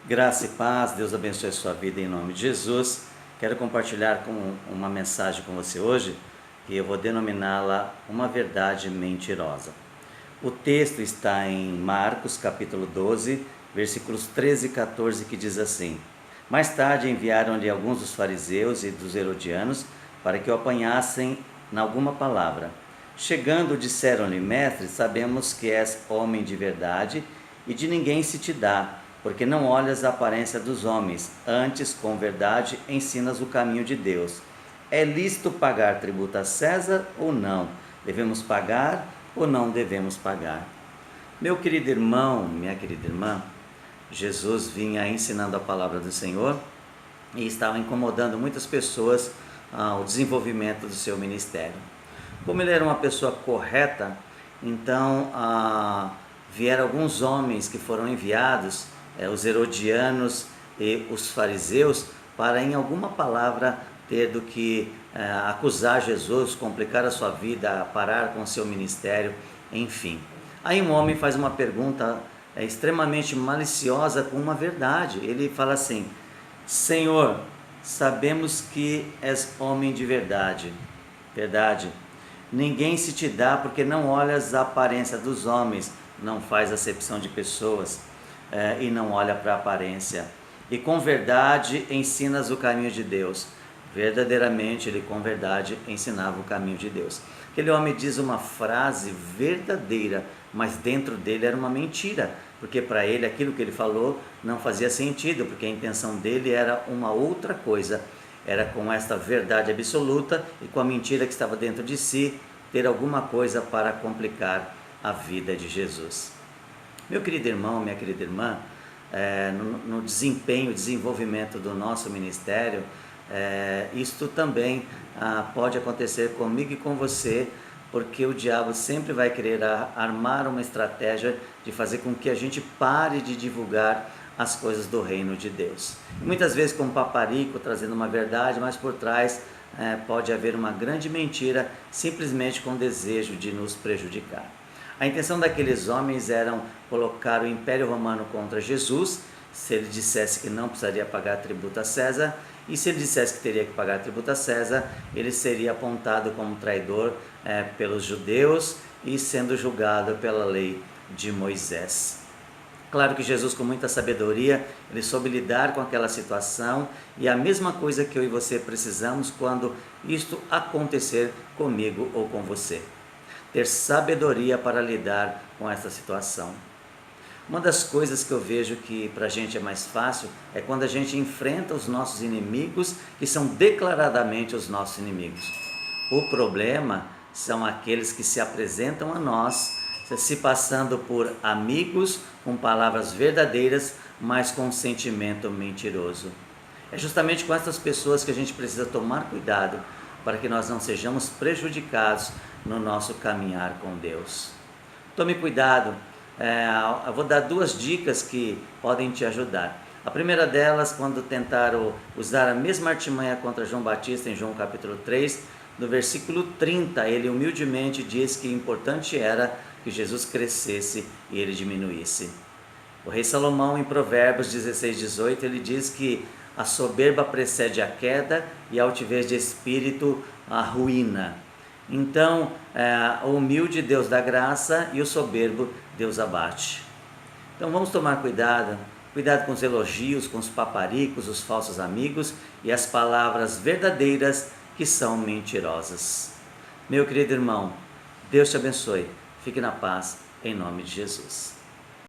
Graça e paz, Deus abençoe a sua vida em nome de Jesus. Quero compartilhar uma mensagem com você hoje, que eu vou denominá-la uma verdade mentirosa. O texto está em Marcos capítulo 12, versículos 13 e 14, que diz assim: Mais tarde enviaram-lhe alguns dos fariseus e dos herodianos para que o apanhassem em alguma palavra. Chegando, disseram-lhe: Mestre, sabemos que és homem de verdade e de ninguém se te dá, porque não olhas a aparência dos homens, antes com verdade ensinas o caminho de Deus. É lícito pagar tributo a César ou não? Devemos pagar ou não devemos pagar? Meu querido irmão, minha querida irmã, Jesus vinha ensinando a palavra do Senhor e estava incomodando muitas pessoas ao desenvolvimento do seu ministério. Como ele era uma pessoa correta, então vieram alguns homens que foram enviados, os herodianos e os fariseus, para em alguma palavra ter do que acusar Jesus, complicar a sua vida, parar com o seu ministério, enfim. Aí um homem faz uma pergunta extremamente maliciosa com uma verdade. Ele fala assim: Senhor, sabemos que és homem de verdade. Verdade. Ninguém se te dá porque não olhas a aparência dos homens, não faz acepção de pessoas e não olha para a aparência. E com verdade ensinas o caminho de Deus. Verdadeiramente ele com verdade ensinava o caminho de Deus. Aquele homem diz uma frase verdadeira, mas dentro dele era uma mentira, porque para ele aquilo que ele falou não fazia sentido, porque a intenção dele era uma outra coisa. Era com esta verdade absoluta e com a mentira que estava dentro de si, ter alguma coisa para complicar a vida de Jesus. Meu querido irmão, minha querida irmã, no desenvolvimento do nosso ministério, isto também pode acontecer comigo e com você, porque o diabo sempre vai querer armar uma estratégia de fazer com que a gente pare de divulgar as coisas do reino de Deus. Muitas vezes com um paparico trazendo uma verdade, mas por trás pode haver uma grande mentira, simplesmente com o desejo de nos prejudicar. A intenção daqueles homens era colocar o Império Romano contra Jesus, se ele dissesse que não precisaria pagar tributo a César, e se ele dissesse que teria que pagar tributo a César, ele seria apontado como traidor pelos judeus e sendo julgado pela lei de Moisés. Claro que Jesus, com muita sabedoria, ele soube lidar com aquela situação, e a mesma coisa que eu e você precisamos quando isto acontecer comigo ou com você. Ter sabedoria para lidar com essa situação. Uma das coisas que eu vejo que para a gente é mais fácil é quando a gente enfrenta os nossos inimigos, que são declaradamente os nossos inimigos. O problema são aqueles que se apresentam a nós se passando por amigos com palavras verdadeiras, mas com um sentimento mentiroso. É justamente com essas pessoas que a gente precisa tomar cuidado para que nós não sejamos prejudicados no nosso caminhar com Deus. Tome cuidado, eu vou dar duas dicas que podem te ajudar. A primeira delas, quando tentaram usar a mesma artimanha contra João Batista em João capítulo 3, no versículo 30, ele humildemente diz que o importante era que Jesus crescesse e ele diminuísse. O rei Salomão, em Provérbios 16:18, ele diz que a soberba precede a queda e a altivez de espírito a ruína. Então, o humilde Deus dá graça e o soberbo Deus abate. Então vamos tomar cuidado com os elogios, com os paparicos, os falsos amigos e as palavras verdadeiras que são mentirosas. Meu querido irmão, Deus te abençoe. Fique na paz, em nome de Jesus.